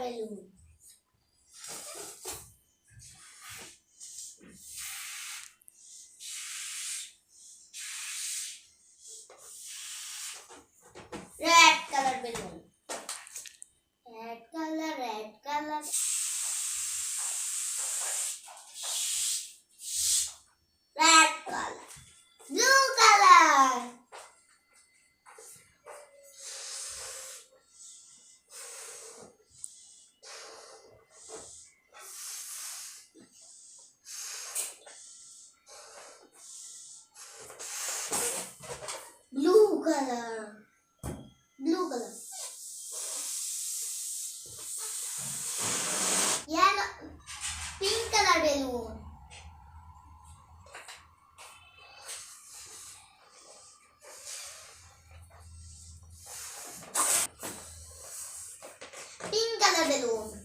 balloon. Red color balloon. Red color, red color. Red color. Blue color. Blue color. Blue color. Yellow. Pink color balloon. Pink color balloon.